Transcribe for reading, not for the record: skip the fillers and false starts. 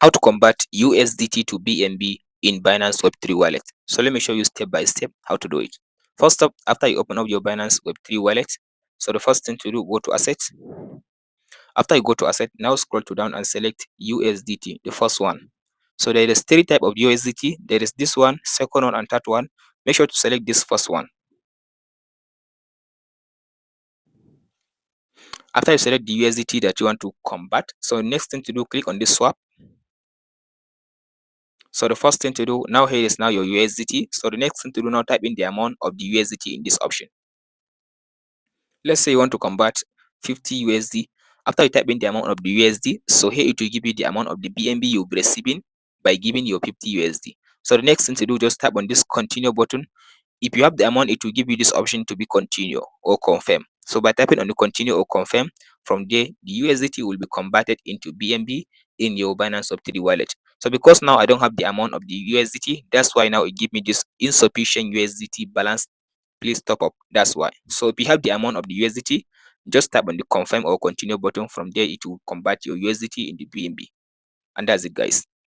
how to convert USDT to BNB in Binance Web3 wallet. So let me show you step by step how to do it. First up, after you open up your Binance Web3 wallet, so the first thing to do, go to assets. After you go to asset, now scroll to down and select USDT, the first one. So there is three type of USDT. There is this one, second one, and third one. Make sure to select this first one. After you select the USDT that you want to convert, so next thing to do, click on this swap. So the first thing to do, now here is now your USDT. So the next thing to do, now type in the amount of the USDT in this option. Let's say you want to convert 50 USD. After you type in the amount of the USD, so here it will give you the amount of the BNB you'll be receiving by giving your 50 USD. So the next thing to do, just tap on this continue button. If you have the amount, it will give you this option to be continue or confirm. So by tapping on the continue or confirm, from there the USDT will be converted into BNB in your Binance Web3 wallet. So because now I don't have the amount of the USDT, that's why now it give me this insufficient USDT balance, please top up. That's why. So if you have the amount of the USDT, just tap on the confirm or continue button. From there it will convert your USDT into BNB. And that's it, guys.